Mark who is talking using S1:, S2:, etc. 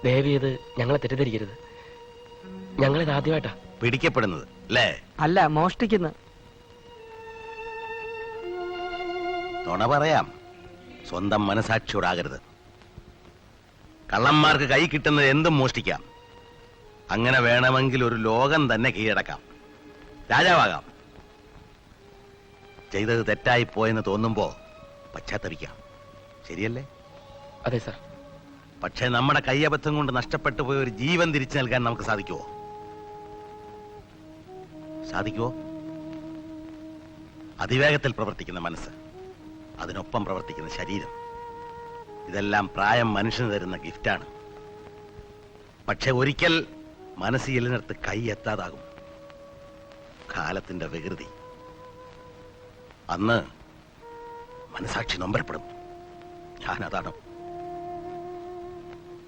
S1: ദയവേത് ഞങ്ങളെ തെറ്റിദ്ധരിക്കരുത്. ഞങ്ങളിത് ആദ്യമായിട്ടാ
S2: പിടിക്കപ്പെടുന്നത് അല്ലേ?
S3: അല്ല, മോഷ്ടിക്കുന്ന.
S2: നുണ പറയാം, സ്വന്തം മനസാക്ഷിയോടാകരുത്. കള്ളന്മാർക്ക് കൈ കിട്ടുന്നത് എന്തും മോഷ്ടിക്കാം. അങ്ങനെ വേണമെങ്കിൽ ഒരു ലോകം തന്നെ കീഴടക്കാം, രാജാവാകാം. ചെയ്തത് തെറ്റായി പോയെന്ന് തോന്നുമ്പോ പശ്ചാത്തപിക്കാം. ശരിയല്ലേ?
S1: അതെ സാർ.
S2: പക്ഷെ നമ്മുടെ കയ്യബദ്ധം കൊണ്ട് നഷ്ടപ്പെട്ടു പോയ ഒരു ജീവൻ തിരിച്ചു നൽകാൻ നമുക്ക് സാധിക്കുമോ? സാധിക്കുമോ? അതിവേഗത്തിൽ പ്രവർത്തിക്കുന്ന മനസ്സ്, അതിനൊപ്പം പ്രവർത്തിക്കുന്ന ശരീരം, ഇതെല്ലാം പ്രായം മനുഷ്യന് തരുന്ന ഗിഫ്റ്റാണ്. പക്ഷെ ഒരിക്കൽ മനസ്സ് എല്ലിനടുത്ത് കൈ എത്താതാകും. കാലത്തിന്റെ വികൃതി. അന്ന് മനസാക്ഷി നൊമ്പരപ്പെടും. ഞാനതാണ്